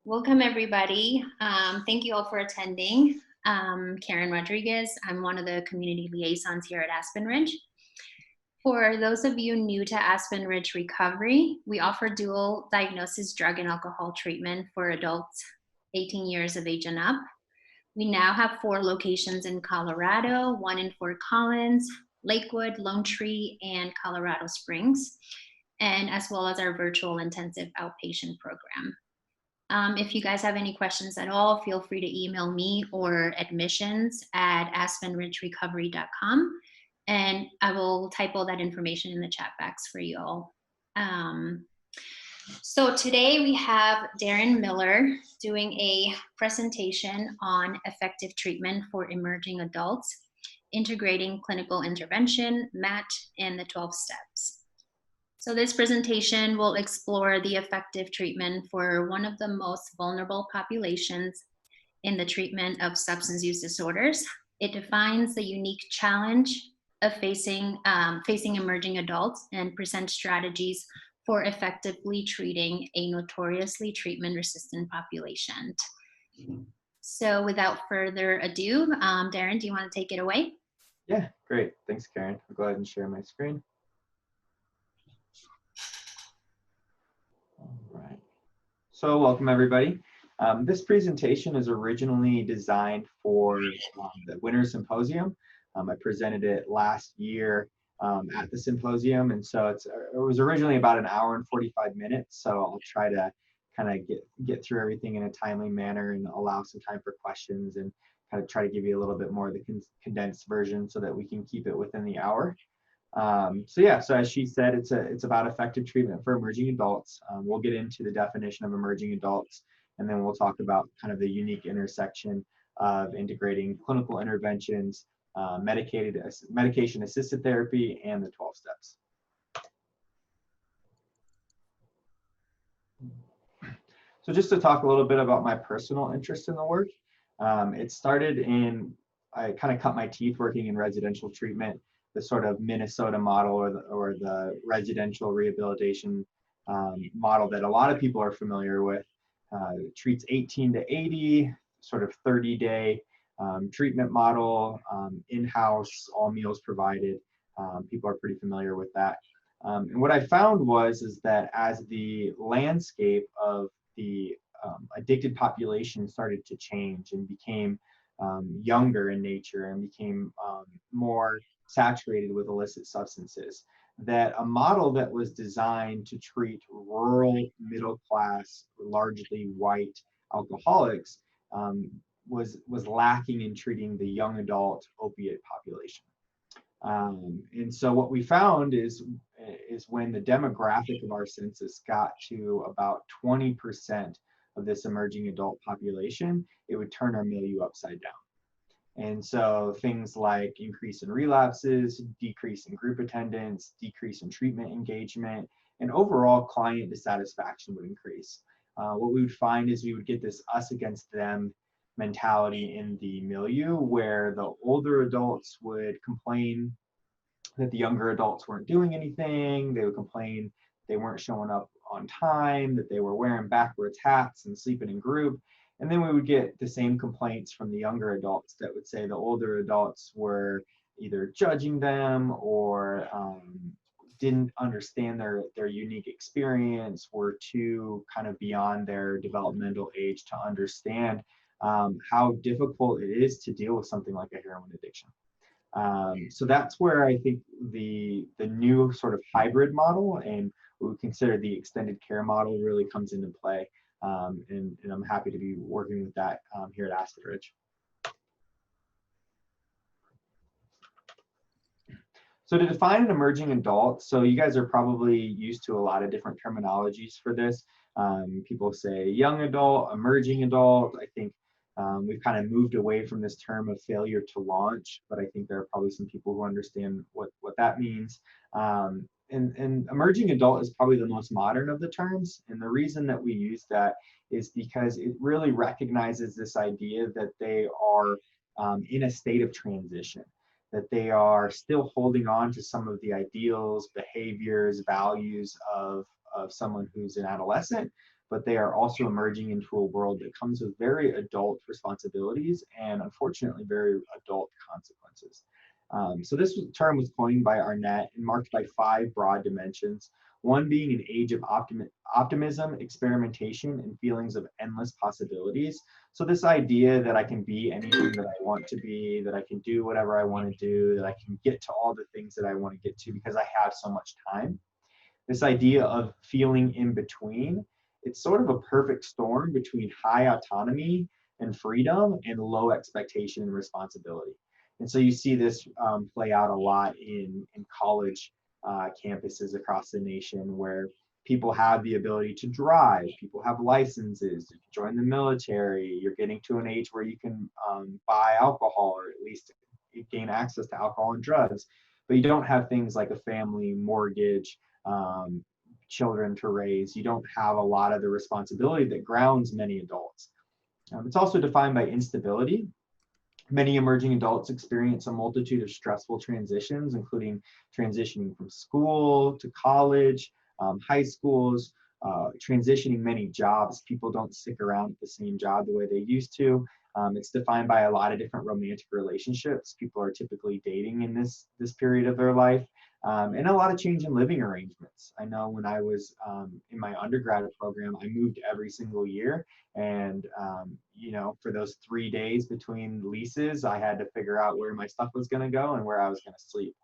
Welcome, everybody. Thank you all for attending. Karen Rodriguez. I'm one of the community liaisons here at AspenRidge. For those of you new to AspenRidge Recovery, we offer dual diagnosis drug and alcohol treatment for adults 18 years of age and up. We now have 4 locations in Colorado, 1 in Fort Collins, Lakewood, Lone Tree, and Colorado Springs, and as well as our virtual intensive outpatient program. If you guys have any questions at all, feel free to email me or admissions@aspenridgerecovery.com, and I will type all that information in the chat box for you all. So today we have Darrin Miller doing a presentation on effective treatment for emerging adults, integrating clinical intervention, MAT, and the 12 steps. So this presentation will explore the effective treatment for one of the most vulnerable populations in the treatment of substance use disorders. It defines the unique challenge of facing emerging adults and presents strategies for effectively treating a notoriously treatment-resistant population. So without further ado, Darrin, do you want to take it away? Yeah, great. Thanks, Karen. I'll go ahead and share my screen. All right. So welcome, everybody. This presentation is originally designed for the Winter Symposium. I presented it last year at the symposium, and so it was originally about an hour and 45 minutes. So I'll try to kind of get through everything in a timely manner and allow some time for questions, and kind of try to give you a little bit more of the condensed version so that we can keep it within the hour. So as she said, it's about effective treatment for emerging adults. We'll get into the definition of emerging adults, and then we'll talk about kind of the unique intersection of integrating clinical interventions, medication-assisted therapy, and the 12 steps. So just to talk a little bit about my personal interest in the work, it started I kind of cut my teeth working in residential treatment, the sort of Minnesota model or the residential rehabilitation model that a lot of people are familiar with. Treats 18 to 80, sort of 30-day treatment model, in-house, all meals provided. People are pretty familiar with that. And what I found is that as the landscape of the addicted population started to change and became younger in nature and became more saturated with illicit substances, that a model that was designed to treat rural, middle class, largely white alcoholics was lacking in treating the young adult opiate population. And so what we found is when the demographic of our census got to about 20% of this emerging adult population, it would turn our milieu upside down. And so things like increase in relapses, decrease in group attendance, decrease in treatment engagement, and overall client dissatisfaction would increase. What we would find is we would get this us against them mentality in the milieu, where the older adults would complain that the younger adults weren't doing anything. They would complain they weren't showing up on time, that they were wearing backwards hats and sleeping in group. And then we would get the same complaints from the younger adults that would say the older adults were either judging them or didn't understand their unique experience, were too kind of beyond their developmental age to understand how difficult it is to deal with something like a heroin addiction. So that's where I think the new sort of hybrid model and what we consider the extended care model really comes into play. And I'm happy to be working with that here at AspenRidge. So to define an emerging adult, so you guys are probably used to a lot of different terminologies for this. People say young adult, emerging adult. I think we've kind of moved away from this term of failure to launch, but I think there are probably some people who understand what that means. And emerging adult is probably the most modern of the terms. And the reason that we use that is because it really recognizes this idea that they are in a state of transition, that they are still holding on to some of the ideals, behaviors, values of someone who's an adolescent, but they are also emerging into a world that comes with very adult responsibilities and unfortunately very adult consequences. So this term was coined by Arnett and marked by 5 broad dimensions, one being an age of optimism, experimentation, and feelings of endless possibilities. So this idea that I can be anything that I want to be, that I can do whatever I want to do, that I can get to all the things that I want to get to because I have so much time. This idea of feeling in between, it's sort of a perfect storm between high autonomy and freedom and low expectation and responsibility. And so you see this play out a lot in college campuses across the nation, where people have the ability to drive, people have licenses, you can join the military, you're getting to an age where you can buy alcohol, or at least gain access to alcohol and drugs, but you don't have things like a family, mortgage, children to raise. You don't have a lot of the responsibility that grounds many adults. It's also defined by instability. Many emerging adults experience a multitude of stressful transitions, including transitioning from school to college, high schools, transitioning many jobs. People don't stick around at the same job the way they used to. It's defined by a lot of different romantic relationships. People are typically dating in this period of their life, and a lot of change in living arrangements. I know when I was in my undergraduate program, I moved every single year, and for those 3 days between leases, I had to figure out where my stuff was going to go and where I was going to sleep.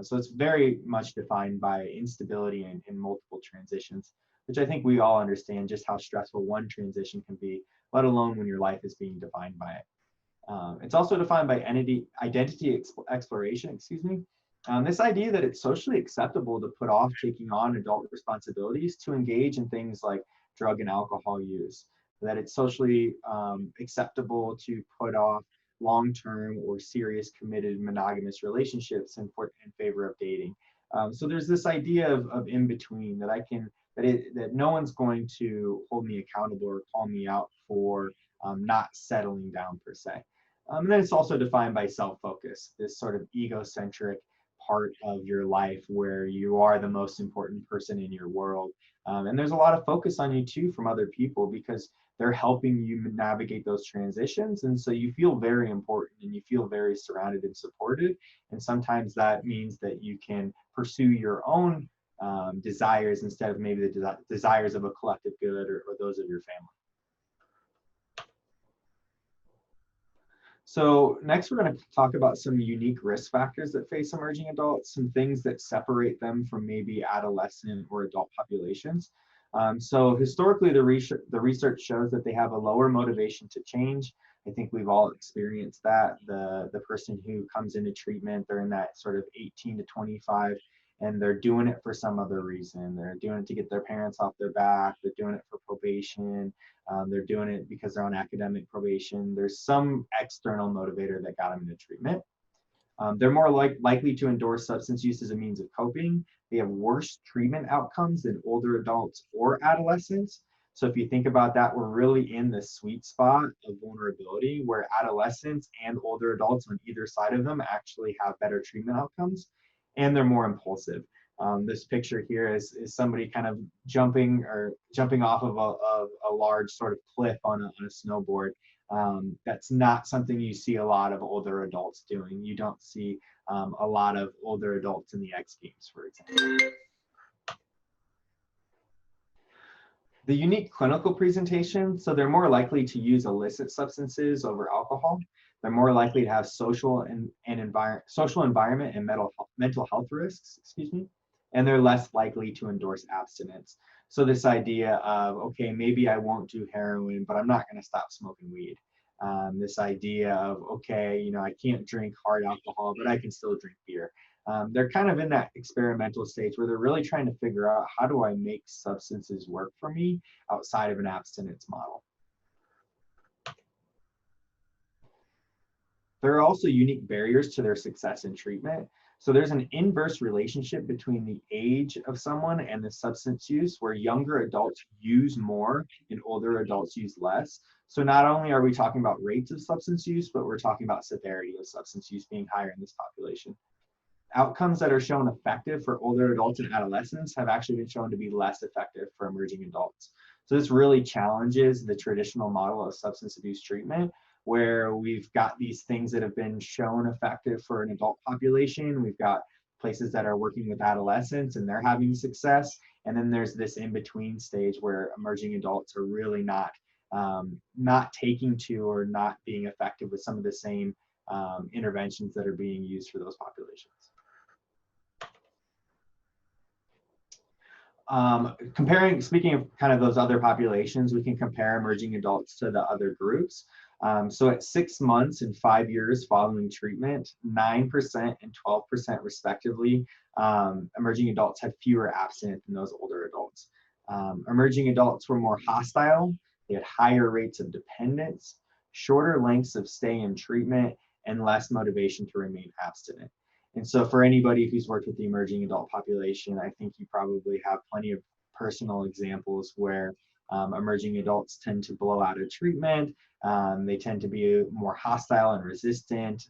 So it's very much defined by instability and multiple transitions, which I think we all understand just how stressful one transition can be, let alone when your life is being defined by it. It's also defined by identity exploration, this idea that it's socially acceptable to put off taking on adult responsibilities, to engage in things like drug and alcohol use, that it's socially acceptable to put off long-term or serious committed monogamous relationships in favor of dating. So there's this idea of in between, that no one's going to hold me accountable or call me out for not settling down per se. And then it's also defined by self-focus, this sort of egocentric part of your life where you are the most important person in your world. And there's a lot of focus on you too from other people, because they're helping you navigate those transitions. And so you feel very important and you feel very surrounded and supported. And sometimes that means that you can pursue your own desires instead of maybe the desires of a collective good or those of your family. So next, we're going to talk about some unique risk factors that face emerging adults, some things that separate them from maybe adolescent or adult populations. So historically, the research shows that they have a lower motivation to change. I think we've all experienced that. The person who comes into treatment, they're in that sort of 18 to 25, and they're doing it for some other reason. They're doing it to get their parents off their back. They're doing it for probation. They're doing it because they're on academic probation. There's some external motivator that got them into treatment. They're more likely to endorse substance use as a means of coping. They have worse treatment outcomes than older adults or adolescents. So if you think about that, we're really in the sweet spot of vulnerability, where adolescents and older adults on either side of them actually have better treatment outcomes, and they're more impulsive. This picture here is somebody kind of jumping off of a large sort of cliff on a snowboard. That's not something you see a lot of older adults doing. You don't see a lot of older adults in the X Games, for example. The unique clinical presentation, so they're more likely to use illicit substances over alcohol. They're more likely to have social environment and mental health risks, and they're less likely to endorse abstinence. So this idea of, okay, maybe I won't do heroin, but I'm not going to stop smoking weed. This idea of, okay, I can't drink hard alcohol, but I can still drink beer. They're kind of in that experimental stage where they're really trying to figure out, how do I make substances work for me outside of an abstinence model? There are also unique barriers to their success in treatment. So there's an inverse relationship between the age of someone and the substance use, where younger adults use more and older adults use less. So not only are we talking about rates of substance use, but we're talking about severity of substance use being higher in this population. Outcomes that are shown effective for older adults and adolescents have actually been shown to be less effective for emerging adults. So this really challenges the traditional model of substance abuse treatment, where we've got these things that have been shown effective for an adult population. We've got places that are working with adolescents and they're having success. And then there's this in-between stage where emerging adults are really not taking to or not being effective with some of the same interventions that are being used for those populations. Speaking of kind of those other populations, we can compare emerging adults to the other groups. So at 6 months and 5 years following treatment, 9% and 12% respectively, emerging adults had fewer abstinent than those older adults. Emerging adults were more hostile, they had higher rates of dependence, shorter lengths of stay in treatment, and less motivation to remain abstinent. And so for anybody who's worked with the emerging adult population, I think you probably have plenty of personal examples where emerging adults tend to blow out of treatment. They tend to be more hostile and resistant.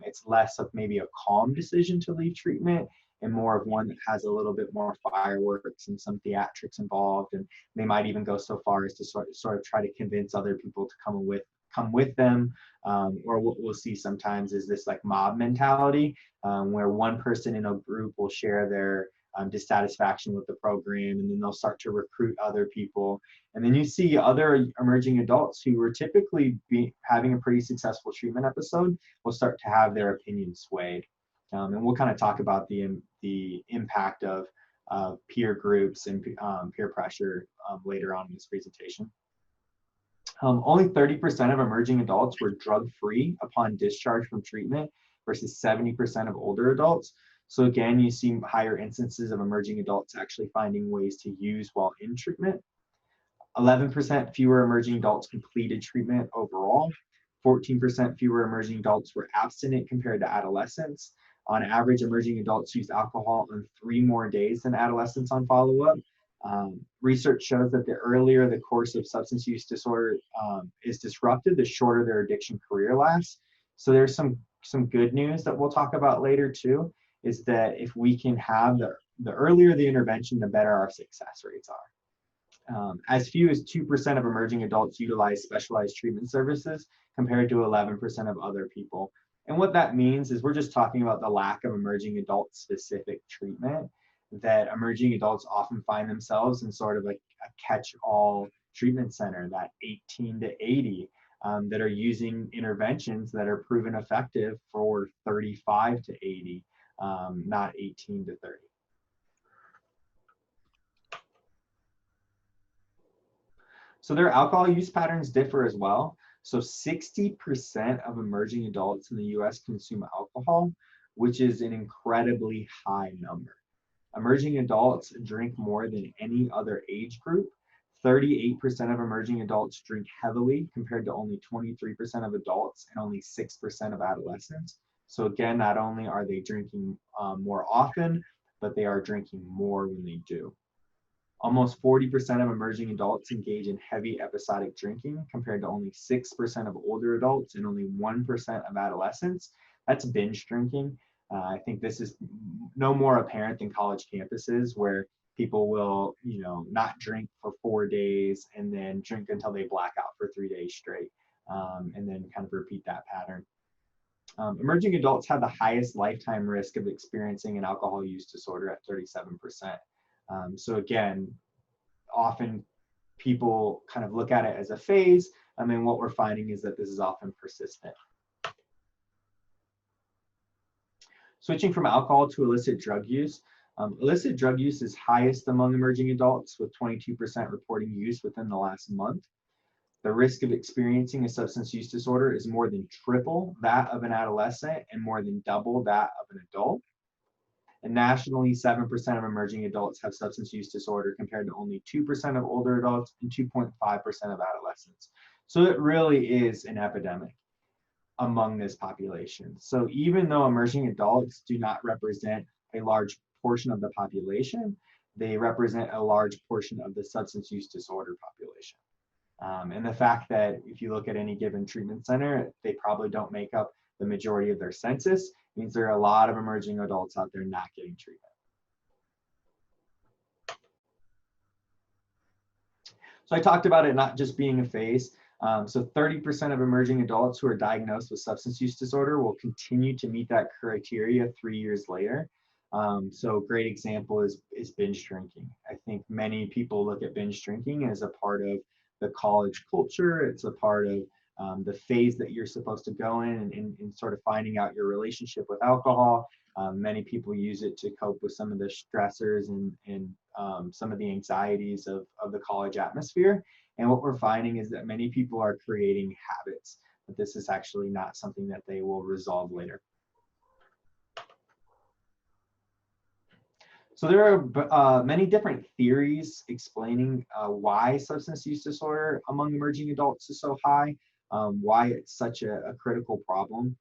It's less of maybe a calm decision to leave treatment and more of one that has a little bit more fireworks and some theatrics involved. And they might even go so far as to sort of try to convince other people to come with them. Or what we'll see sometimes is this like mob mentality, where one person in a group will share their dissatisfaction with the program, and then they'll start to recruit other people. And then you see other emerging adults who were typically having a pretty successful treatment episode will start to have their opinions swayed. And we'll kind of talk about the impact of peer groups and peer pressure later on in this presentation. Only 30% of emerging adults were drug-free upon discharge from treatment versus 70% of older adults. So again, you see higher instances of emerging adults actually finding ways to use while in treatment. 11% fewer emerging adults completed treatment overall. 14% fewer emerging adults were abstinent compared to adolescents. On average, emerging adults used alcohol on 3 more days than adolescents on follow-up. Research shows that the earlier the course of substance use disorder is disrupted, the shorter their addiction career lasts. So there's some good news that we'll talk about later too, is that if we can have the earlier the intervention, the better our success rates are. As few as 2% of emerging adults utilize specialized treatment services compared to 11% of other people. And what that means is we're just talking about the lack of emerging adult specific treatment, that emerging adults often find themselves in sort of like a catch-all treatment center, that 18 to 80, that are using interventions that are proven effective for 35 to 80, not 18 to 30. So their alcohol use patterns differ as well. So 60% of emerging adults in the US consume alcohol, which is an incredibly high number. Emerging adults drink more than any other age group. 38% of emerging adults drink heavily compared to only 23% of adults and only 6% of adolescents. So again, not only are they drinking more often, but they are drinking more when they do. Almost 40% of emerging adults engage in heavy episodic drinking compared to only 6% of older adults and only 1% of adolescents. That's binge drinking. I think this is no more apparent than college campuses, where people will, not drink for 4 days and then drink until they black out for 3 days straight, and then kind of repeat that pattern. Emerging adults have the highest lifetime risk of experiencing an alcohol use disorder at 37%. So again, often people kind of look at it as a phase. I mean, what we're finding is that this is often persistent. Switching from alcohol to illicit drug use. Illicit drug use is highest among emerging adults, with 22% reporting use within the last month. The risk of experiencing a substance use disorder is more than triple that of an adolescent and more than double that of an adult. And nationally, 7% of emerging adults have substance use disorder compared to only 2% of older adults and 2.5% of adolescents. So it really is an epidemic among this population. So even though emerging adults do not represent a large portion of the population, they represent a large portion of the substance use disorder population. And the fact that if you look at any given treatment center, they probably don't make up the majority of their census means there are a lot of emerging adults out there not getting treatment. So I talked about it not just being a phase. So 30% of emerging adults who are diagnosed with substance use disorder will continue to meet that criteria 3 years later. So a great example is binge drinking. I think many people look at binge drinking as a part of the college culture. It's a part of the phase that you're supposed to go in sort of finding out your relationship with alcohol. Many people use it to cope with some of the stressors and some of the anxieties of the college atmosphere. And what we're finding is that many people are creating habits, but this is actually not something that they will resolve later. So there are many different theories explaining why substance use disorder among emerging adults is so high, why it's such a critical problem.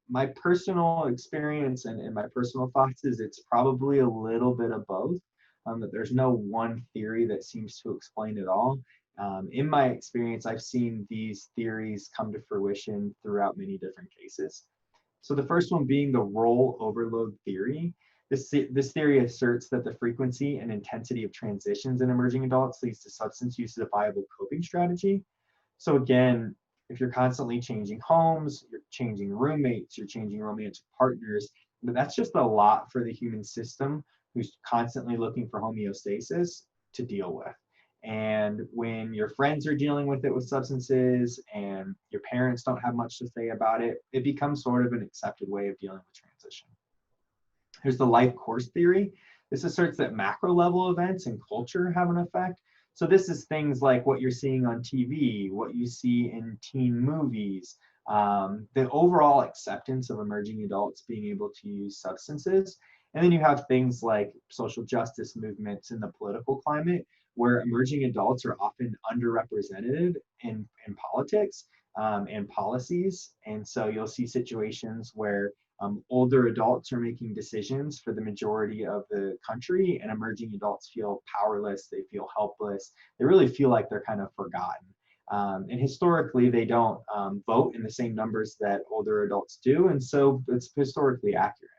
My personal experience and my personal thoughts is it's probably a little bit of both, that there's no one theory that seems to explain it all. In my experience, I've seen these theories come to fruition throughout many different cases. So the first one being the role overload theory. This theory asserts that the frequency and intensity of transitions in emerging adults leads to substance use as a viable coping strategy. So again, if you're constantly changing homes, you're changing roommates, you're changing romantic partners, that's just a lot for the human system who's constantly looking for homeostasis to deal with. And when your friends are dealing with it with substances and your parents don't have much to say about it, it becomes sort of an accepted way of dealing with transition. Here's the life course theory. This asserts that macro level events and culture have an effect. So this is things like what you're seeing on TV, what you see in teen movies, the overall acceptance of emerging adults being able to use substances. And then you have things like social justice movements in the political climate, where emerging adults are often underrepresented in politics and policies. And so you'll see situations where older adults are making decisions for the majority of the country, and emerging adults feel powerless, they feel helpless, they really feel like they're kind of forgotten. And historically, they don't vote in the same numbers that older adults do, and so it's historically accurate.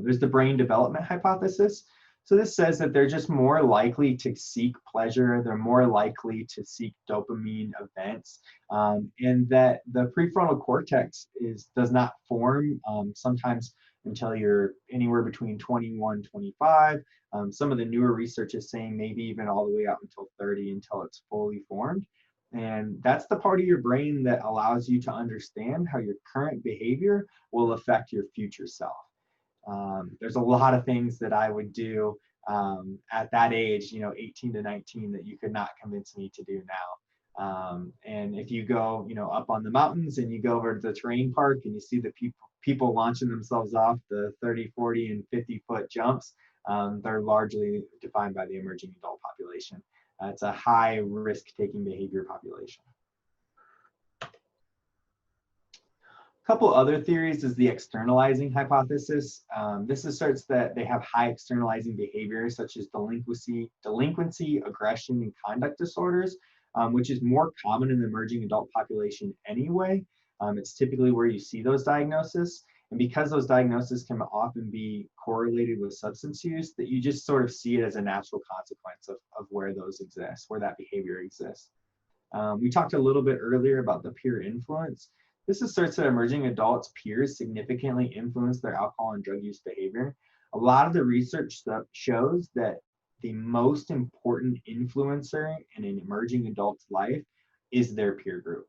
There's the brain development hypothesis. So this says that they're just more likely to seek pleasure, they're more likely to seek dopamine events, and that the prefrontal cortex does not form sometimes until you're anywhere between 21, 25. Some of the newer research is saying maybe even all the way out until 30 until it's fully formed. And that's the part of your brain that allows you to understand how your current behavior will affect your future self. There's a lot of things that I would do at that age, 18 to 19, that you could not convince me to do now. And if you go, up on the mountains and you go over to the terrain park and you see the people launching themselves off the 30, 40, and 50-foot jumps, they're largely defined by the emerging adult population. It's a high risk-taking behavior population. A couple other theories is the externalizing hypothesis. This asserts that they have high externalizing behaviors such as delinquency, aggression, and conduct disorders, which is more common in the emerging adult population anyway. It's typically where you see those diagnoses. And because those diagnoses can often be correlated with substance use, that you just sort of see it as a natural consequence of where those exist, where that behavior exists. We talked a little bit earlier about the peer influence. This asserts that emerging adults' peers significantly influence their alcohol and drug use behavior. A lot of the research shows that the most important influencer in an emerging adult's life is their peer group,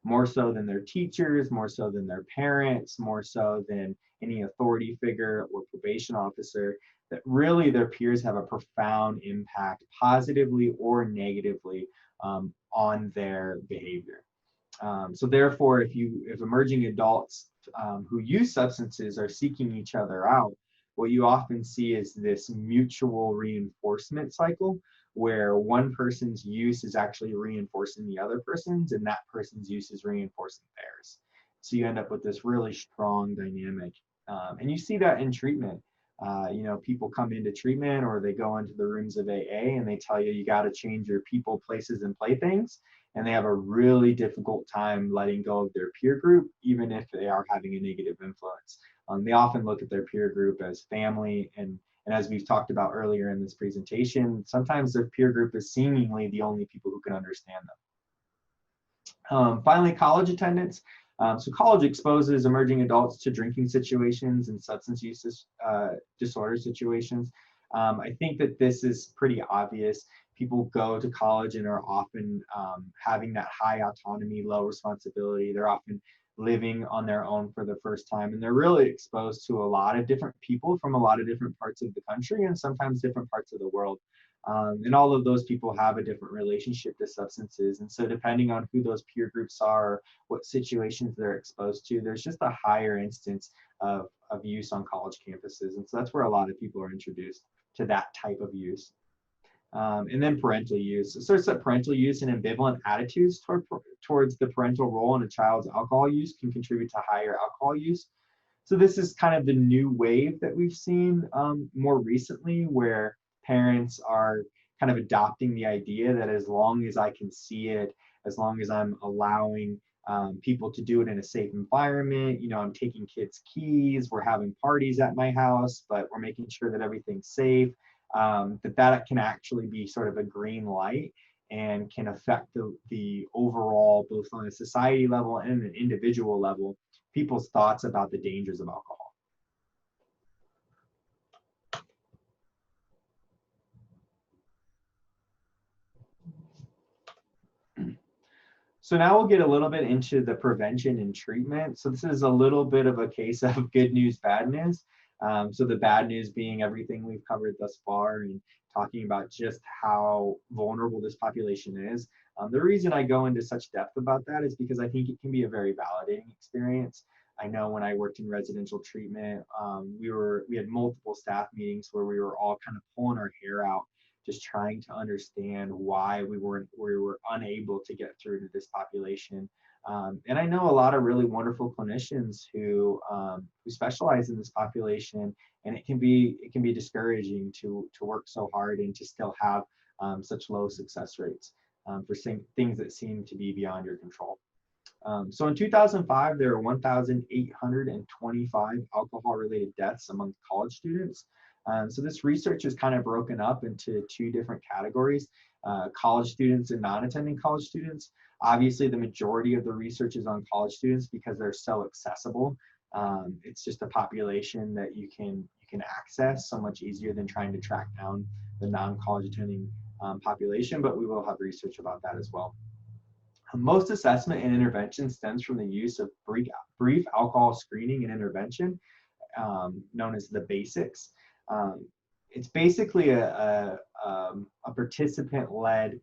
more so than their teachers, more so than their parents, more so than any authority figure or probation officer, that really their peers have a profound impact, positively or negatively, on their behavior. So therefore, if emerging adults who use substances are seeking each other out, what you often see is this mutual reinforcement cycle where one person's use is actually reinforcing the other person's, and that person's use is reinforcing theirs. So you end up with this really strong dynamic. And you see that in treatment. People come into treatment or they go into the rooms of AA and they tell you got to change your people, places, and playthings. And they have a really difficult time letting go of their peer group, even if they are having a negative influence. They often look at their peer group as family and And as we've talked about earlier in this presentation, sometimes their peer group is seemingly the only people who can understand them. Finally, college attendance. So college exposes emerging adults to drinking situations and substance use disorder situations. I think that this is pretty obvious. People go to college and are often having that high autonomy, low responsibility. They're often living on their own for the first time, and they're really exposed to a lot of different people from a lot of different parts of the country and sometimes different parts of the world. And all of those people have a different relationship to substances. And so depending on who those peer groups are, what situations they're exposed to, there's just a higher instance of use on college campuses. And so that's where a lot of people are introduced to that type of use. And then parental use. So it's that parental use and ambivalent attitudes towards the parental role in a child's alcohol use can contribute to higher alcohol use. So this is kind of the new wave that we've seen more recently, where parents are kind of adopting the idea that as long as I can see it, as long as I'm allowing people to do it in a safe environment, you know, I'm taking kids' keys, we're having parties at my house, but we're making sure that everything's safe, that can actually be sort of a green light and can affect the overall, both on a society level and an individual level, people's thoughts about the dangers of alcohol. So now we'll get a little bit into the prevention and treatment. So this is a little bit of a case of good news, bad news. So the bad news being everything we've covered thus far and talking about just how vulnerable this population is. The reason I go into such depth about that is because I think it can be a very validating experience. I know when I worked in residential treatment, we had multiple staff meetings where we were all kind of pulling our hair out, just trying to understand why we were unable to get through to this population. And I know a lot of really wonderful clinicians who specialize in this population, and it can be discouraging to work so hard and to still have such low success rates for things that seem to be beyond your control. So in 2005, there were 1,825 alcohol-related deaths among college students. So this research is kind of broken up into two different categories, college students and non-attending college students. Obviously, the majority of the research is on college students because they're so accessible. It's just a population that you can access so much easier than trying to track down the non-college attending population, but we will have research about that as well. Most assessment and intervention stems from the use of brief alcohol screening and intervention, known as the basics. It's basically a participant-led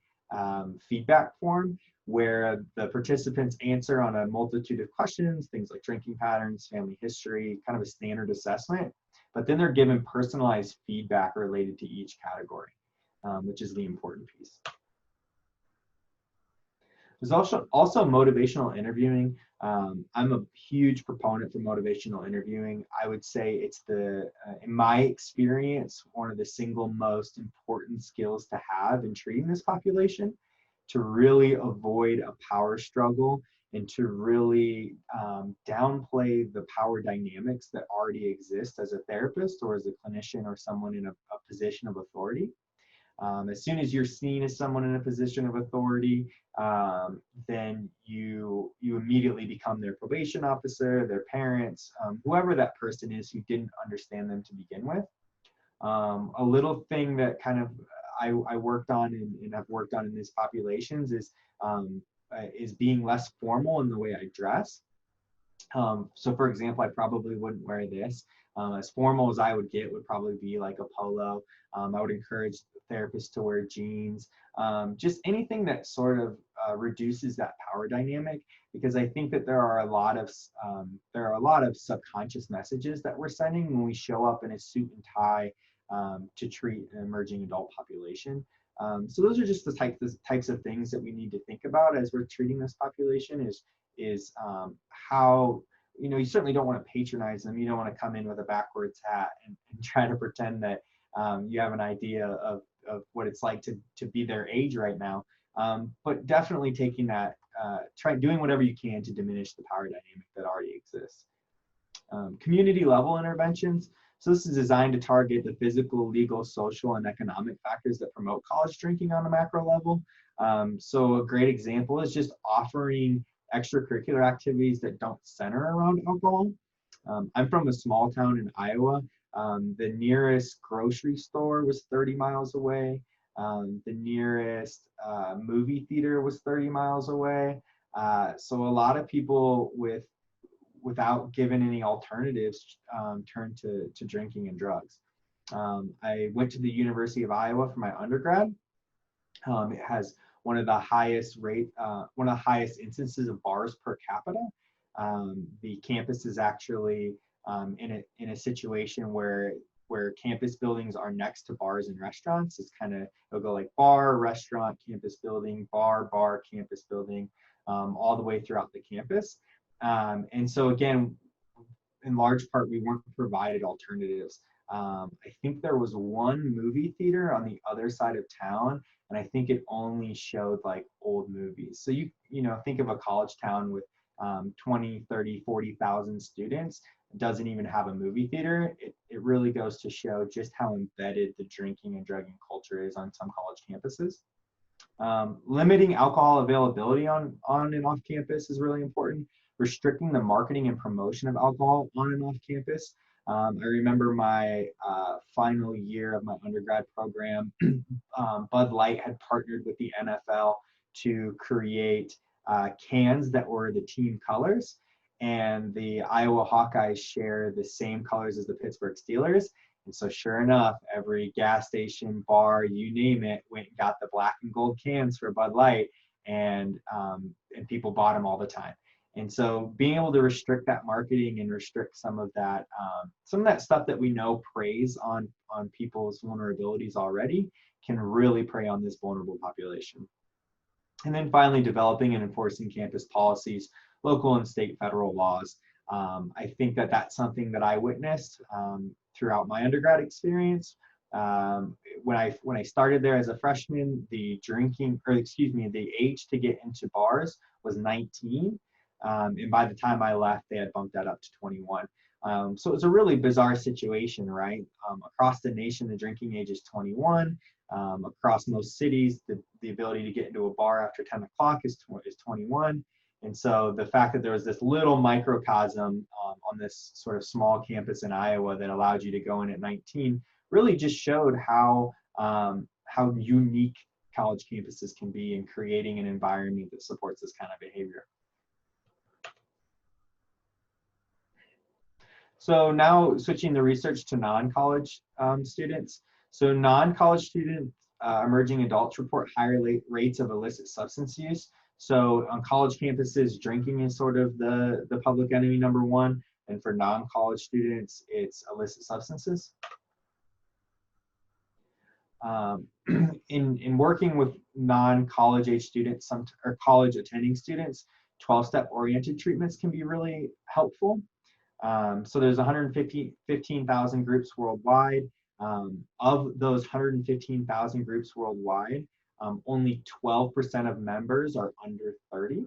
feedback form where the participants answer on a multitude of questions, things like drinking patterns, family history, kind of a standard assessment, but then they're given personalized feedback related to each category, which is the important piece. There's also motivational interviewing. I'm a huge proponent for motivational interviewing. I would say it's in my experience, one of the single most important skills to have in treating this population, to really avoid a power struggle and to really downplay the power dynamics that already exist as a therapist or as a clinician or someone in a position of authority. As soon as you're seen as someone in a position of authority, then you immediately become their probation officer, their parents, whoever that person is who didn't understand them to begin with. A little thing that kind of I worked on and I've worked on in these populations is being less formal in the way I dress. So for example, I probably wouldn't wear this. As formal as I would get would probably be like a polo. I would encourage therapists to wear jeans, just anything that sort of reduces that power dynamic, because I think that there are a lot of subconscious messages that we're sending when we show up in a suit and tie to treat an emerging adult population. So those are just the types of things that we need to think about as we're treating this population is how, you certainly don't want to patronize them. You don't want to come in with a backwards hat and try to pretend that you have an idea of what it's like to be their age right now. But definitely taking that, doing whatever you can to diminish the power dynamic that already exists. Community level interventions. So this is designed to target the physical, legal, social, and economic factors that promote college drinking on a macro level. So a great example is just offering extracurricular activities that don't center around alcohol. I'm from a small town in Iowa. The nearest grocery store was 30 miles away. The nearest movie theater was 30 miles away. So a lot of people without given any alternatives turn to drinking and drugs. I went to the University of Iowa for my undergrad. It has one of the highest instances of bars per capita. The campus is actually in a situation where campus buildings are next to bars and restaurants. It's kind of, it'll go like bar, restaurant, campus building, bar, campus building, all the way throughout the campus. And so again, in large part, we weren't provided alternatives. I think there was one movie theater on the other side of town, and I think it only showed like old movies. So you know, think of a college town with 20, 30, 40,000 students, doesn't even have a movie theater. It really goes to show just how embedded the drinking and drugging culture is on some college campuses. Limiting alcohol availability on and off campus is really important. Restricting the marketing and promotion of alcohol on and off campus. I remember my final year of my undergrad program, Bud Light had partnered with the NFL to create cans that were the team colors, and the Iowa Hawkeyes share the same colors as the Pittsburgh Steelers. And so sure enough, every gas station, bar, you name it, went and got the black and gold cans for Bud Light, and people bought them all the time. And so being able to restrict that marketing and restrict some of that stuff that we know preys on people's vulnerabilities already can really prey on this vulnerable population. And then finally, developing and enforcing campus policies, local and state federal laws. I think that that's something that I witnessed throughout my undergrad experience. When I started there as a freshman, the age to get into bars was 19. And by the time I left, they had bumped that up to 21. So it was a really bizarre situation, right? Across the nation, the drinking age is 21. Across most cities, the ability to get into a bar after 10 o'clock is 21. And so the fact that there was this little microcosm on this sort of small campus in Iowa that allowed you to go in at 19 really just showed how unique college campuses can be in creating an environment that supports this kind of behavior. So now switching the research to non-college students. So non-college students, emerging adults report higher rates of illicit substance use. So on college campuses, drinking is sort of the public enemy number one. And for non-college students, it's illicit substances. In working with non-college age students, or college attending students, 12-step oriented treatments can be really helpful. So there's 115,000 groups worldwide. Of those 115,000 groups worldwide, only 12% of members are under 30.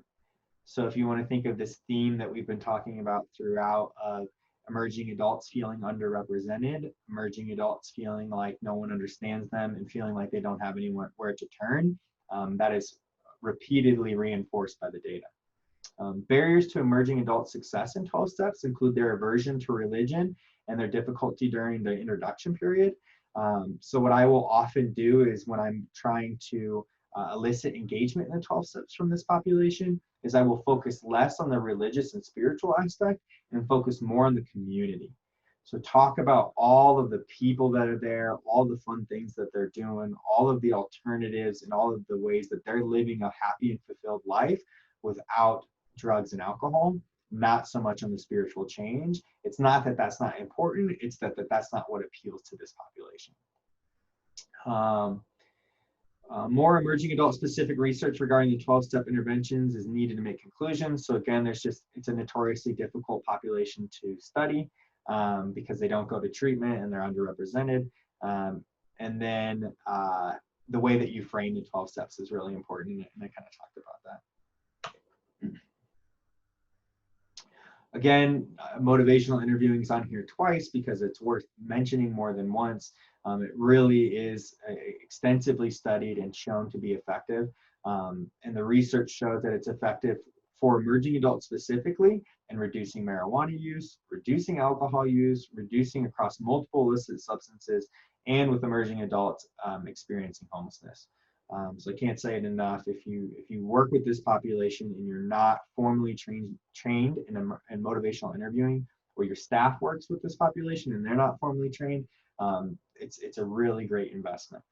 So if you want to think of this theme that we've been talking about throughout of emerging adults feeling underrepresented, emerging adults feeling like no one understands them and feeling like they don't have anywhere to turn, that is repeatedly reinforced by the data. Barriers to emerging adult success in 12 steps include their aversion to religion and their difficulty during the introduction period. So what I will often do is when I'm trying to elicit engagement in the 12 steps from this population is I will focus less on the religious and spiritual aspect and focus more on the community. So talk about all of the people that are there, all the fun things that they're doing, all of the alternatives and all of the ways that they're living a happy and fulfilled life without drugs and alcohol, not so much on the spiritual change. It's not that that's not important, it's that that's not what appeals to this population. More emerging adult specific research regarding the 12-step interventions is needed to make conclusions. So again, it's a notoriously difficult population to study because they don't go to treatment and they're underrepresented. And then the way that you frame the 12 steps is really important, and I kind of talked about that. Again, motivational interviewing is on here twice because it's worth mentioning more than once. It really is extensively studied and shown to be effective. And the research shows that it's effective for emerging adults specifically in reducing marijuana use, reducing alcohol use, reducing across multiple illicit substances, and with emerging adults experiencing homelessness. So I can't say it enough. If you work with this population and you're not formally trained in motivational interviewing, or your staff works with this population and they're not formally trained, it's a really great investment.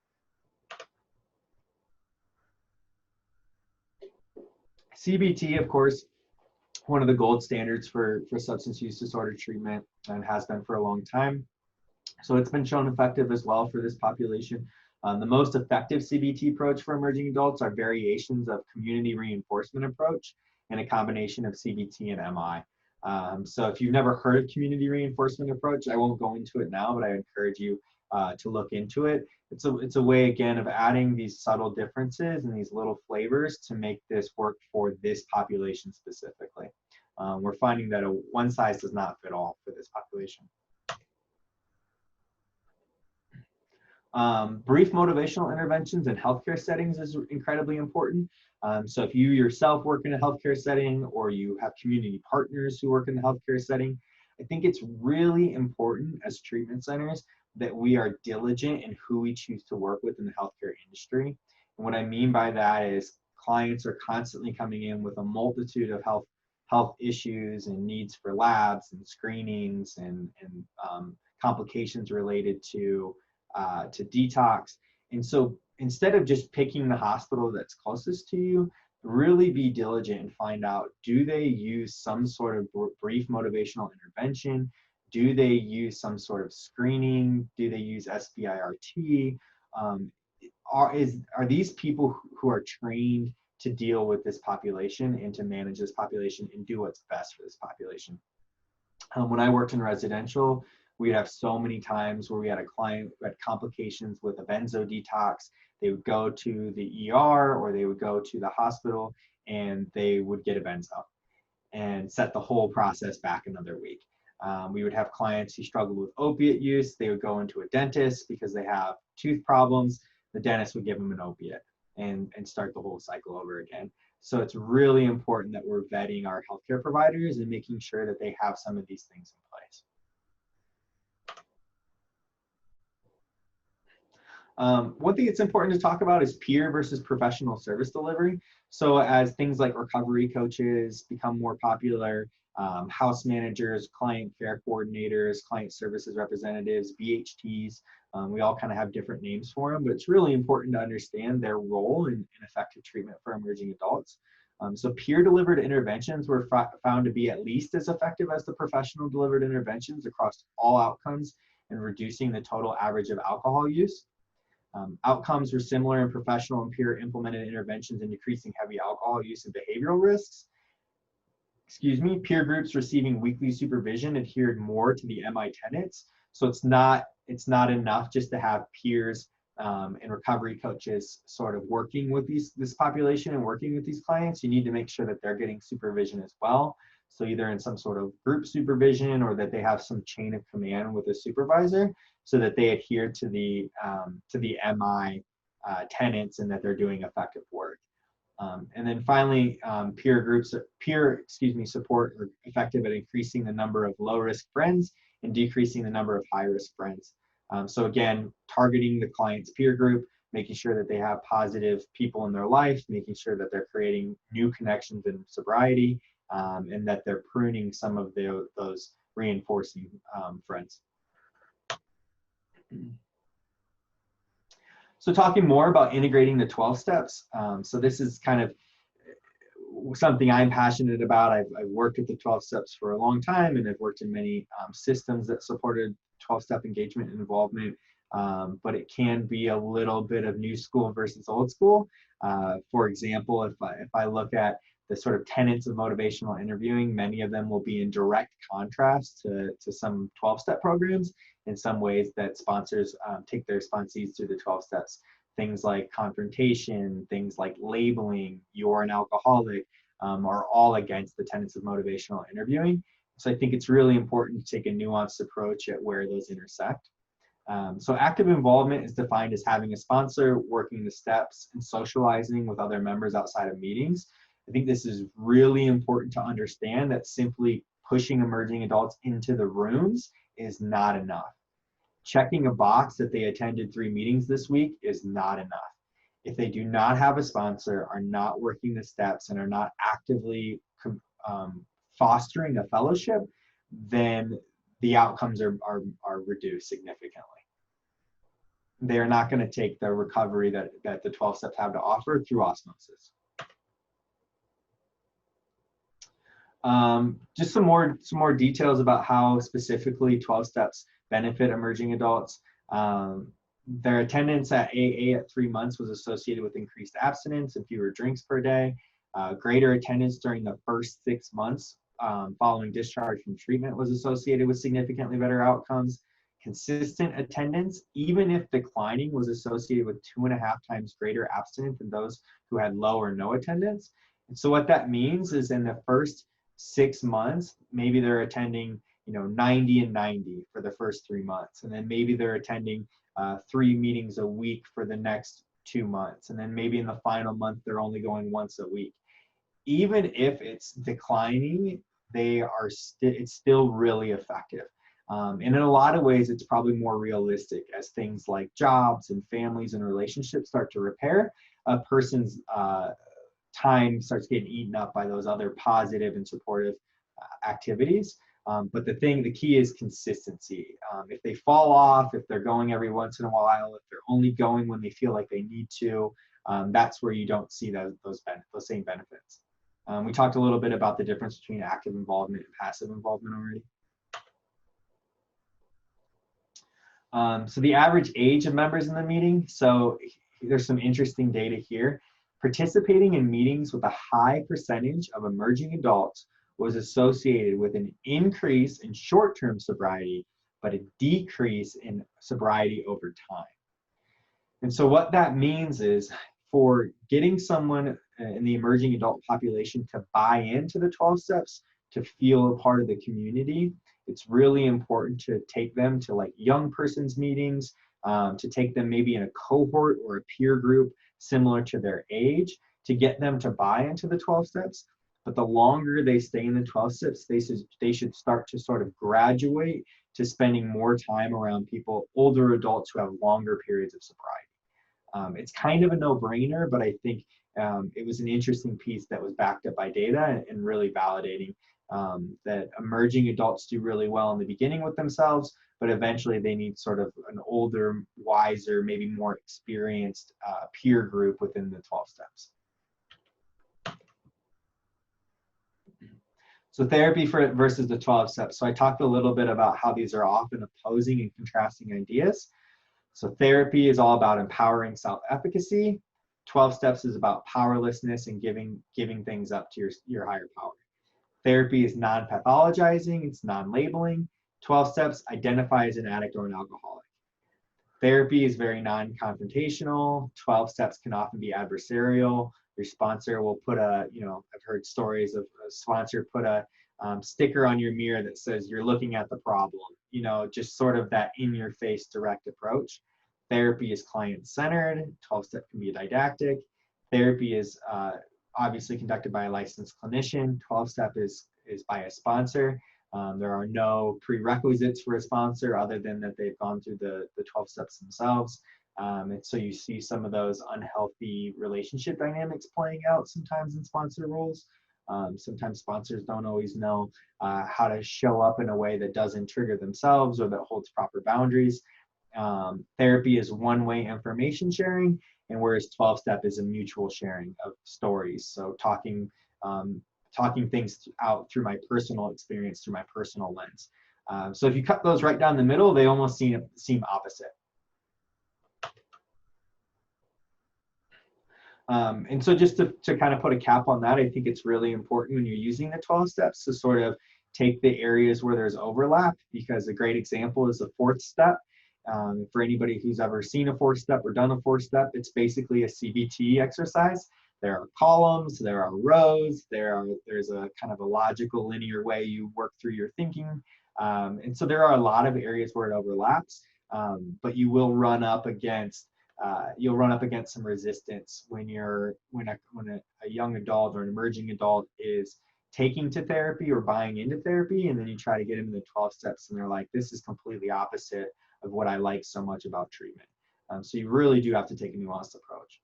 CBT, of course, one of the gold standards for substance use disorder treatment, and has been for a long time. So it's been shown effective as well for this population. The most effective CBT approach for emerging adults are variations of community reinforcement approach and a combination of CBT and MI. So if you've never heard of community reinforcement approach, I won't go into it now, but I encourage you to look into it. It's a way, again, of adding these subtle differences and these little flavors to make this work for this population specifically. We're finding that one size does not fit all for this population. Brief motivational interventions in healthcare settings is incredibly important. So if you yourself work in a healthcare setting, or you have community partners who work in the healthcare setting, I think it's really important as treatment centers that we are diligent in who we choose to work with in the healthcare industry. And what I mean by that is clients are constantly coming in with a multitude of health issues and needs for labs and screenings and complications related to detox. And so instead of just picking the hospital that's closest to you, really be diligent and find out, do they use some sort of brief motivational intervention? Do they use some sort of screening? Do they use SBIRT? Are these people who are trained to deal with this population and to manage this population and do what's best for this population? When I worked in residential, we'd have so many times where we had a client who had complications with a benzo detox. They would go to the ER or they would go to the hospital and they would get a benzo and set the whole process back another week. We would have clients who struggled with opiate use. They would go into a dentist because they have tooth problems. The dentist would give them an opiate and start the whole cycle over again. So it's really important that we're vetting our healthcare providers and making sure that they have some of these things in place. One thing that's important to talk about is peer versus professional service delivery. So as things like recovery coaches become more popular, house managers, client care coordinators, client services representatives, BHTs, we all kind of have different names for them, but it's really important to understand their role in effective treatment for emerging adults. So peer-delivered interventions were found to be at least as effective as the professional-delivered interventions across all outcomes in reducing the total average of alcohol use. Outcomes were similar in professional and peer implemented interventions in decreasing heavy alcohol use and behavioral risks. Peer groups receiving weekly supervision adhered more to the MI tenets. So it's not enough just to have peers and recovery coaches sort of working with this population and working with these clients. You need to make sure that they're getting supervision as well. So either in some sort of group supervision or that they have some chain of command with a supervisor so that they adhere to the MI tenets and that they're doing effective work. And then finally, peer support are effective at increasing the number of low-risk friends and decreasing the number of high-risk friends. So again, targeting the client's peer group, making sure that they have positive people in their life, making sure that they're creating new connections in sobriety, and that they're pruning some of those reinforcing friends. So talking more about integrating the 12 steps. So this is kind of something I'm passionate about. I've worked with the 12 steps for a long time, and I've worked in many systems that supported 12-step engagement and involvement, but it can be a little bit of new school versus old school. For example, if I look at the sort of tenets of motivational interviewing, many of them will be in direct contrast to some 12-step programs in some ways that sponsors take their sponsees through the 12 steps. Things like confrontation, things like labeling, you're an alcoholic, are all against the tenets of motivational interviewing. So I think it's really important to take a nuanced approach at where those intersect. So active involvement is defined as having a sponsor, working the steps, and socializing with other members outside of meetings. I think this is really important to understand, that simply pushing emerging adults into the rooms is not enough. Checking a box that they attended 3 meetings this week is not enough. If they do not have a sponsor, are not working the steps, and are not actively fostering a fellowship, then the outcomes are reduced significantly. They are not going to take the recovery that the 12 steps have to offer through osmosis. Just some more details about how specifically 12 steps benefit emerging adults. Their attendance at AA at 3 months was associated with increased abstinence and fewer drinks per day. Greater attendance during the first 6 months following discharge from treatment was associated with significantly better outcomes. Consistent attendance, even if declining, was associated with 2.5 times greater abstinence than those who had low or no attendance. And so what that means is, in the first 6 months, maybe they're attending 90 and 90 for the first 3 months, and then maybe they're attending 3 meetings a week for the next 2 months, and then maybe in the final month they're only going once a week. Even if it's declining, it's still really effective. And in a lot of ways, it's probably more realistic as things like jobs and families and relationships start to repair. A person's time starts getting eaten up by those other positive and supportive activities. But the key is consistency. If they fall off, if they're going every once in a while, if they're only going when they feel like they need to, that's where you don't see those same benefits. We talked a little bit about the difference between active involvement and passive involvement already. So the average age of members in the meeting. So there's some interesting data here. Participating in meetings with a high percentage of emerging adults was associated with an increase in short-term sobriety, but a decrease in sobriety over time. And so what that means is, for getting someone in the emerging adult population to buy into the 12 steps, to feel a part of the community, it's really important to take them to like young person's meetings, to take them maybe in a cohort or a peer group similar to their age, to get them to buy into the 12 steps. But the longer they stay in the 12 steps, they should start to sort of graduate to spending more time around people, older adults who have longer periods of sobriety. It's kind of a no-brainer, but I think it was an interesting piece that was backed up by data and really validating that emerging adults do really well in the beginning with themselves, but eventually they need sort of an older, wiser, maybe more experienced peer group within the 12 steps. So therapy versus the 12 steps. So I talked a little bit about how these are often opposing and contrasting ideas. So therapy is all about empowering self-efficacy. 12 steps is about powerlessness and giving things up to your higher power. Therapy is non-pathologizing, it's non-labeling. 12 steps identify as an addict or an alcoholic. Therapy is very non-confrontational. 12 steps can often be adversarial. Your sponsor will put I've heard stories of a sponsor put a sticker on your mirror that says you're looking at the problem, just sort of that in-your-face direct approach. Therapy is client-centered. 12-step can be didactic. Therapy is obviously conducted by a licensed clinician. 12-step is by a sponsor. There are no prerequisites for a sponsor other than that they've gone through the 12 steps themselves. And so you see some of those unhealthy relationship dynamics playing out sometimes in sponsor roles. Sometimes sponsors don't always know how to show up in a way that doesn't trigger themselves or that holds proper boundaries. Therapy is one-way information sharing, and whereas 12-step is a mutual sharing of stories. So talking things out through my personal experience, through my personal lens. So if you cut those right down the middle, they almost seem opposite. And so just to kind of put a cap on that, I think it's really important when you're using the 12 steps to sort of take the areas where there's overlap, because a great example is the 4th step. For anybody who's ever seen a 4th step or done a 4th step, it's basically a CBT exercise there are columns, there are rows, there's a kind of a logical linear way you work through your thinking. And so there are a lot of areas where it overlaps, but you will run up against you'll run up against some resistance when a young adult or an emerging adult is taking to therapy or buying into therapy, and then you try to get them in the 12 steps and they're like, this is completely opposite of what I like so much about treatment. So you really do have to take a nuanced approach.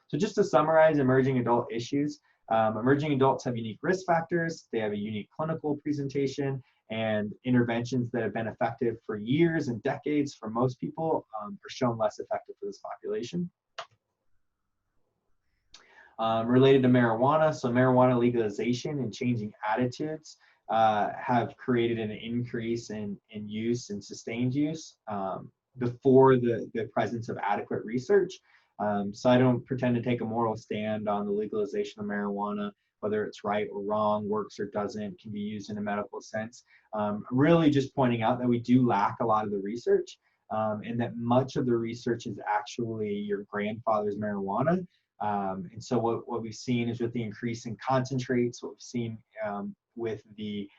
So just to summarize emerging adult issues, emerging adults have unique risk factors, they have a unique clinical presentation, and interventions that have been effective for years and decades for most people are shown less effective for this population. Related to marijuana, so marijuana legalization and changing attitudes have created an increase in use and sustained use before the presence of adequate research. So I don't pretend to take a moral stand on the legalization of marijuana, whether it's right or wrong, works or doesn't, can be used in a medical sense. Really just pointing out that we do lack a lot of the research, and that much of the research is actually your grandfather's marijuana. And so what we've seen is with the increase in concentrates, what we've seen with the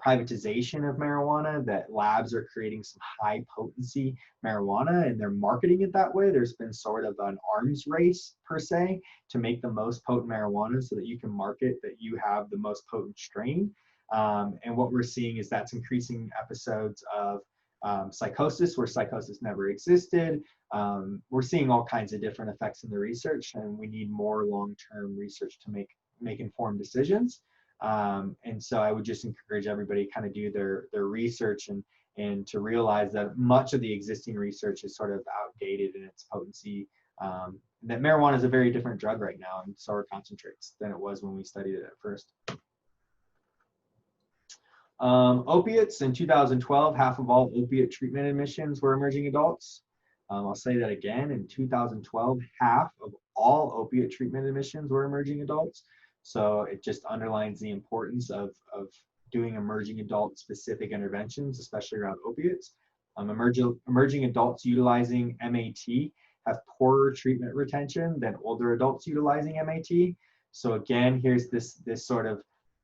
privatization of marijuana, that labs are creating some high potency marijuana and they're marketing it that way. There's been sort of an arms race per se to make the most potent marijuana so that you can market that you have the most potent strain. And what we're seeing is that's increasing episodes of psychosis where psychosis never existed. We're seeing all kinds of different effects in the research, and we need more long-term research to make informed decisions. And so I would just encourage everybody to kind of do their research and to realize that much of the existing research is sort of outdated in its potency. That marijuana is a very different drug right now, and so are concentrates, than it was when we studied it at first. Opiates in 2012, half of all opiate treatment admissions were emerging adults. I'll say that again, in 2012, half of all opiate treatment admissions were emerging adults. So it just underlines the importance of doing emerging adult specific interventions, especially around opiates. Emerging adults utilizing MAT have poorer treatment retention than older adults utilizing MAT. So again, here's this sort of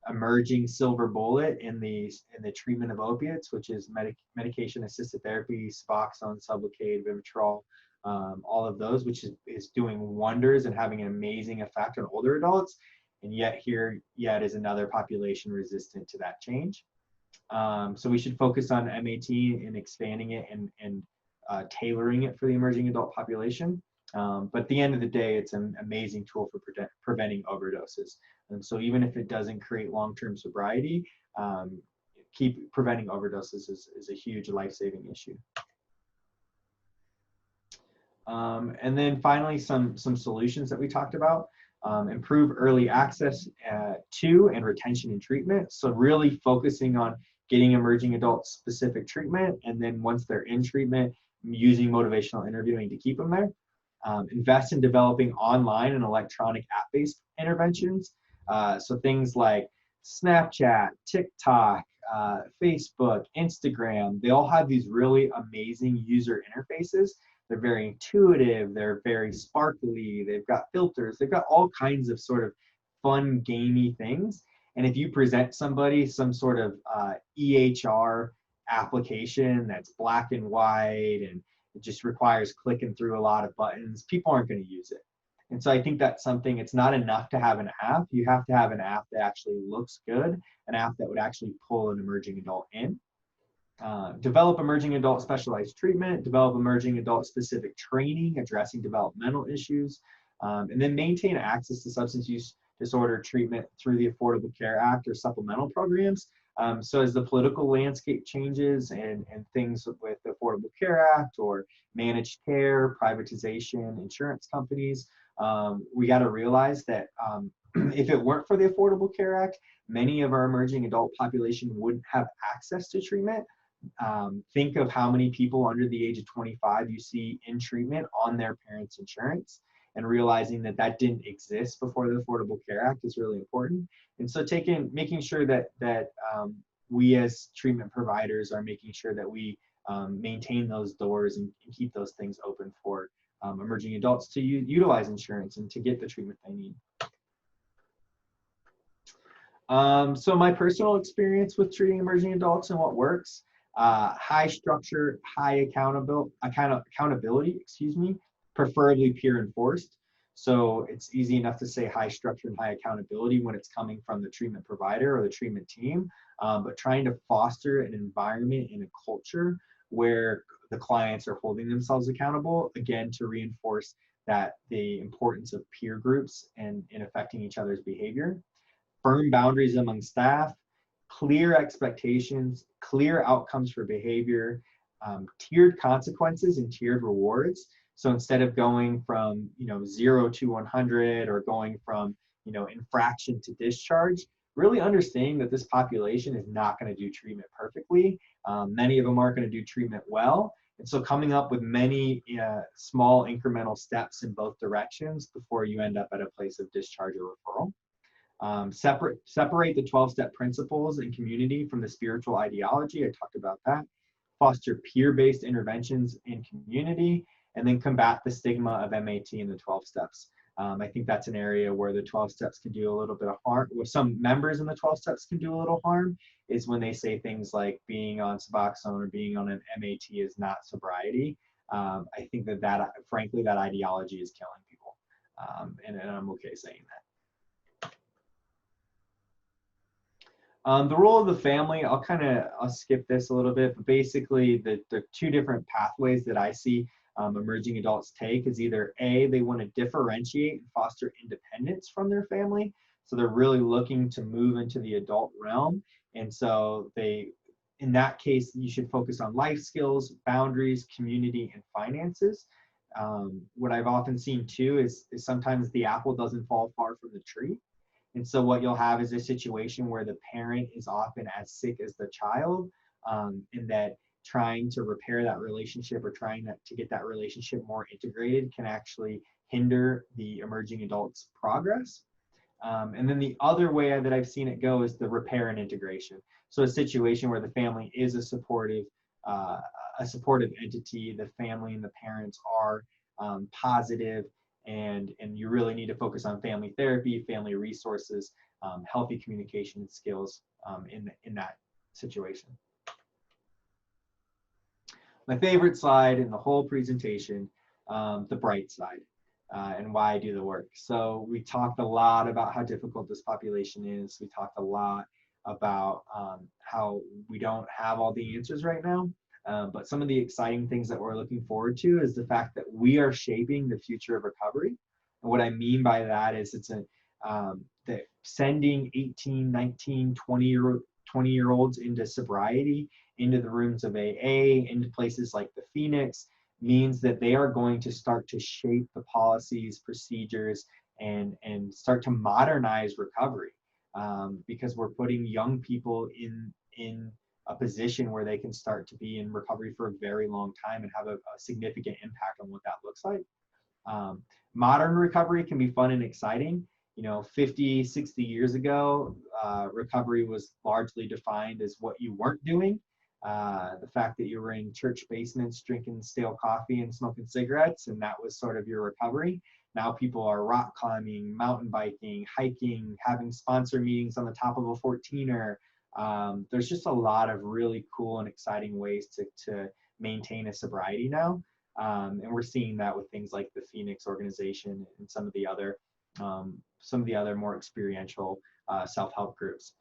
emerging silver bullet in the treatment of opiates, which is medication-assisted therapy, Suboxone, Sublocade, Vivitrol, all of those, which is doing wonders and having an amazing effect on older adults. And yet is another population resistant to that change. So we should focus on MAT and expanding it and tailoring it for the emerging adult population. But at the end of the day, it's an amazing tool for preventing overdoses. And so even if it doesn't create long-term sobriety, preventing overdoses is a huge life-saving issue. And then finally, some solutions that we talked about. Improve early access to and retention in treatment. So really focusing on getting emerging adults specific treatment, and then once they're in treatment, using motivational interviewing to keep them there. Invest in developing online and electronic app-based interventions. So things like Snapchat, TikTok, Facebook, Instagram, they all have these really amazing user interfaces. They're very intuitive, they're very sparkly, they've got filters, they've got all kinds of sort of fun, gamey things. And if you present somebody some sort of EHR application that's black and white and it just requires clicking through a lot of buttons, people aren't going to use it. And so I think that's something, it's not enough to have an app. You have to have an app that actually looks good, an app that would actually pull an emerging adult in. Develop emerging adult specialized treatment, develop emerging adult specific training addressing developmental issues, and then maintain access to substance use disorder treatment through the Affordable Care Act or supplemental programs. So as the political landscape changes and things with the Affordable Care Act or managed care, privatization, insurance companies, we got to realize that if it weren't for the Affordable Care Act, many of our emerging adult population wouldn't have access to treatment. Think of how many people under the age of 25 you see in treatment on their parents' insurance, and realizing that that didn't exist before the Affordable Care Act is really important. And so making sure that we as treatment providers are making sure that we maintain those doors and keep those things open for emerging adults to utilize insurance and to get the treatment they need. So my personal experience with treating emerging adults and what works, high structure, high accountability, preferably peer enforced. So it's easy enough to say high structure and high accountability when it's coming from the treatment provider or the treatment team, but trying to foster an environment and a culture where the clients are holding themselves accountable, again, to reinforce that the importance of peer groups and in affecting each other's behavior. Firm boundaries among staff, clear expectations, clear outcomes for behavior, tiered consequences and tiered rewards. So instead of going from 0 to 100 or going from infraction to discharge, really understanding that this population is not going to do treatment perfectly. Many of them aren't going to do treatment well. And so coming up with many small incremental steps in both directions before you end up at a place of discharge or referral. Separate the 12-step principles and community from the spiritual ideology. I talked about that. Foster peer-based interventions in community, and then combat the stigma of MAT in the 12 steps. I think that's an area where the 12 steps can do a little bit of harm, where some members in the 12 steps can do a little harm, is when they say things like being on Suboxone or being on an MAT is not sobriety. I think that frankly, that ideology is killing people. And I'm okay saying that. The role of the family, I'll skip this a little bit, but basically the two different pathways that I see emerging adults take is either A, they want to differentiate and foster independence from their family. So they're really looking to move into the adult realm. And so in that case, you should focus on life skills, boundaries, community, and finances. What I've often seen too is sometimes the apple doesn't fall far from the tree. And so what you'll have is a situation where the parent is often as sick as the child, and that trying to repair that relationship or trying to get that relationship more integrated can actually hinder the emerging adult's progress. And then the other way that I've seen it go is the repair and integration. So a situation where the family is a supportive entity, the family and the parents are positive, and you really need to focus on family therapy, family resources, healthy communication skills in that situation. My favorite slide in the whole presentation, the bright side, and why I do the work. So we talked a lot about how difficult this population is. We talked a lot about how we don't have all the answers right now. But some of the exciting things that we're looking forward to is the fact that we are shaping the future of recovery. And what I mean by that is that sending 18, 19, 20-year-olds into sobriety, into the rooms of AA, into places like the Phoenix, means that they are going to start to shape the policies, procedures, and start to modernize recovery, because we're putting young people in a position where they can start to be in recovery for a very long time and have a significant impact on what that looks like. Modern recovery can be fun and exciting. 50, 60 years ago, recovery was largely defined as what you weren't doing. The fact that you were in church basements drinking stale coffee and smoking cigarettes, and that was sort of your recovery. Now people are rock climbing, mountain biking, hiking, having sponsor meetings on the top of a 14er. There's just a lot of really cool and exciting ways to maintain a sobriety now. And we're seeing that with things like the Phoenix organization and some of the other more experiential self-help groups.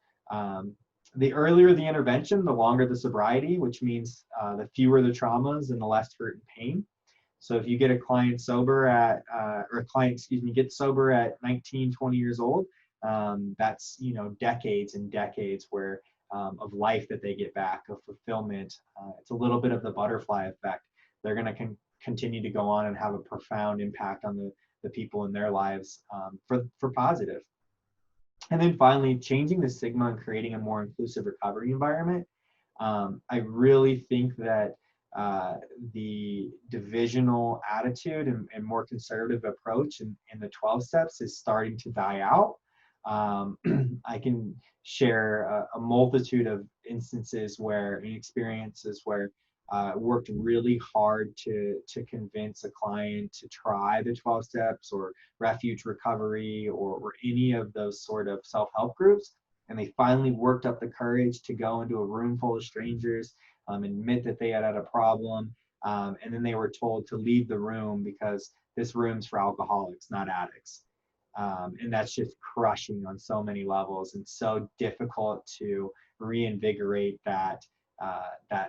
The earlier the intervention, the longer the sobriety, which means the fewer the traumas and the less hurt and pain. So if you get a client sober gets sober at 19, 20 years old, that's decades and decades of life that they get back, of fulfillment. It's a little bit of the butterfly effect. They're going to continue to go on and have a profound impact on the people in their lives for positive. And then finally, changing the stigma and creating a more inclusive recovery environment. I really think that the divisional attitude and more conservative approach in the 12 steps is starting to die out. I can share a multitude of instances and experiences where worked really hard to convince a client to try the 12 steps or refuge recovery or any of those sort of self-help groups. And they finally worked up the courage to go into a room full of strangers, admit that they had a problem, and then they were told to leave the room because this room's for alcoholics, not addicts. And that's just crushing on so many levels and so difficult to reinvigorate that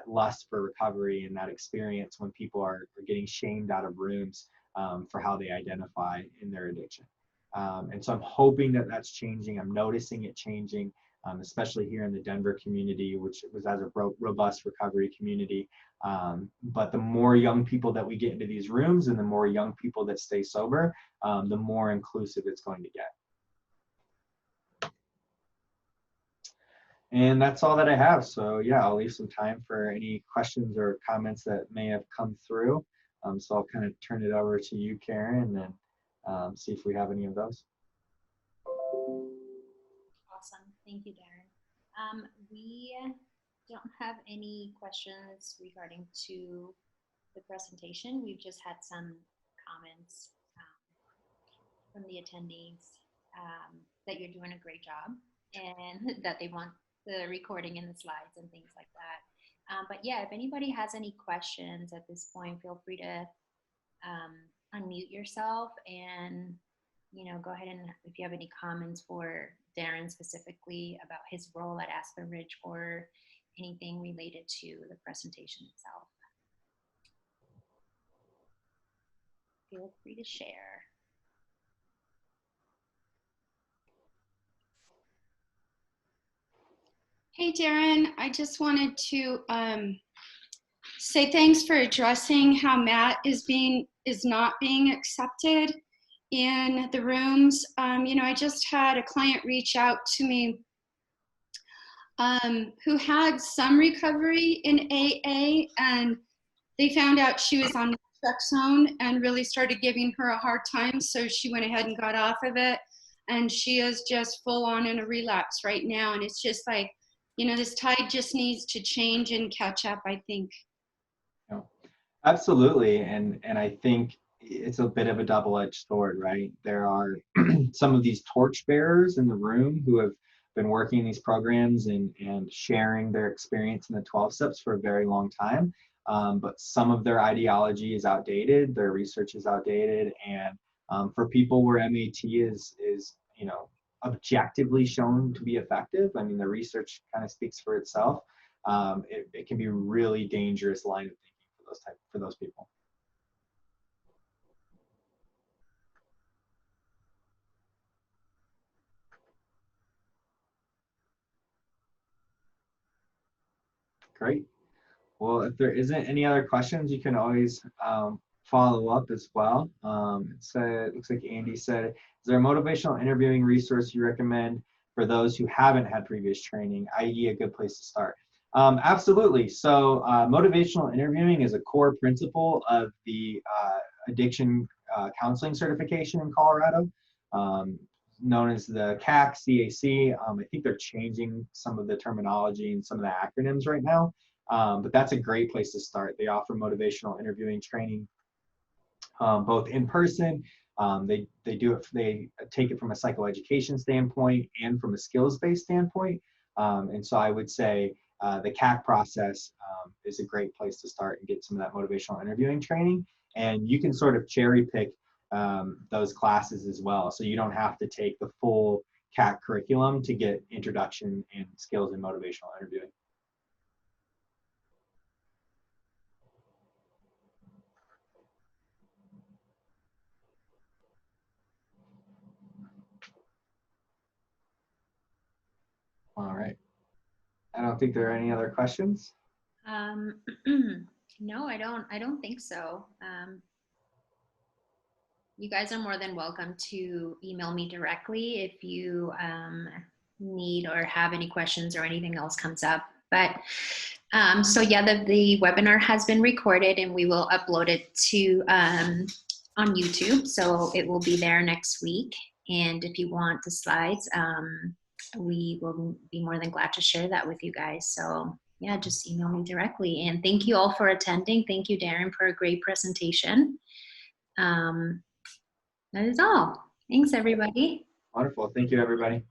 lust for recovery and that experience when people are getting shamed out of rooms for how they identify in their addiction. And so I'm hoping that that's changing. I'm noticing it changing, especially here in the Denver community, which was as a robust recovery community. But the more young people that we get into these rooms and the more young people that stay sober, the more inclusive it's going to get. And that's all that I have. So yeah, I'll leave some time for any questions or comments that may have come through. So I'll kind of turn it over to you, Karen, and then see if we have any of those. Awesome. Thank you, Darrin. We don't have any questions regarding to the presentation. We've just had some comments from the attendees that you're doing a great job and that they want the recording and the slides and things like that. But yeah, if anybody has any questions at this point, feel free to unmute yourself and, you know, go ahead and if you have any comments for Darrin specifically about his role at AspenRidge or anything related to the presentation itself. Feel free to share. Hey, Darrin, I just wanted to say thanks for addressing how Matt is not being accepted in the rooms. You know, I just had a client reach out to me who had some recovery in AA, and they found out she was on naltrexone and really started giving her a hard time, so she went ahead and got off of it, and she is just full on in a relapse right now. And it's just like, you know, this tide just needs to change and catch up, I think. Yeah, absolutely. And I think it's a bit of a double-edged sword, right? There are some of these torchbearers in the room who have been working these programs and sharing their experience in the 12 steps for a very long time. But some of their ideology is outdated, their research is outdated. And for people where MAT is, you know, objectively shown to be effective, I mean, the research kind of speaks for itself. It can be a really dangerous line of thinking for those people. Great. Well, if there isn't any other questions, you can always follow up as well. It looks like Andy said, is there a motivational interviewing resource you recommend for those who haven't had previous training, i.e. a good place to start? Absolutely. So motivational interviewing is a core principle of the addiction counseling certification in Colorado, known as the CAC. I think they're changing some of the terminology and some of the acronyms right now. But that's a great place to start. They offer motivational interviewing training, both in person. They take it from a psychoeducation standpoint and from a skills-based standpoint. And so I would say the CAC process is a great place to start and get some of that motivational interviewing training. And you can sort of cherry pick those classes as well. So you don't have to take the full CAC curriculum to get introduction and skills in motivational interviewing. All right. I don't think there are any other questions. No, I don't think so. You guys are more than welcome to email me directly if you need or have any questions or anything else comes up. But so yeah, the webinar has been recorded and we will upload it to on YouTube. So it will be there next week. And if you want the slides, we will be more than glad to share that with you guys. So yeah, just email me directly. And thank you all for attending. Thank you, Darrin, for a great presentation. That is all. Thanks, everybody. Wonderful. Thank you, everybody.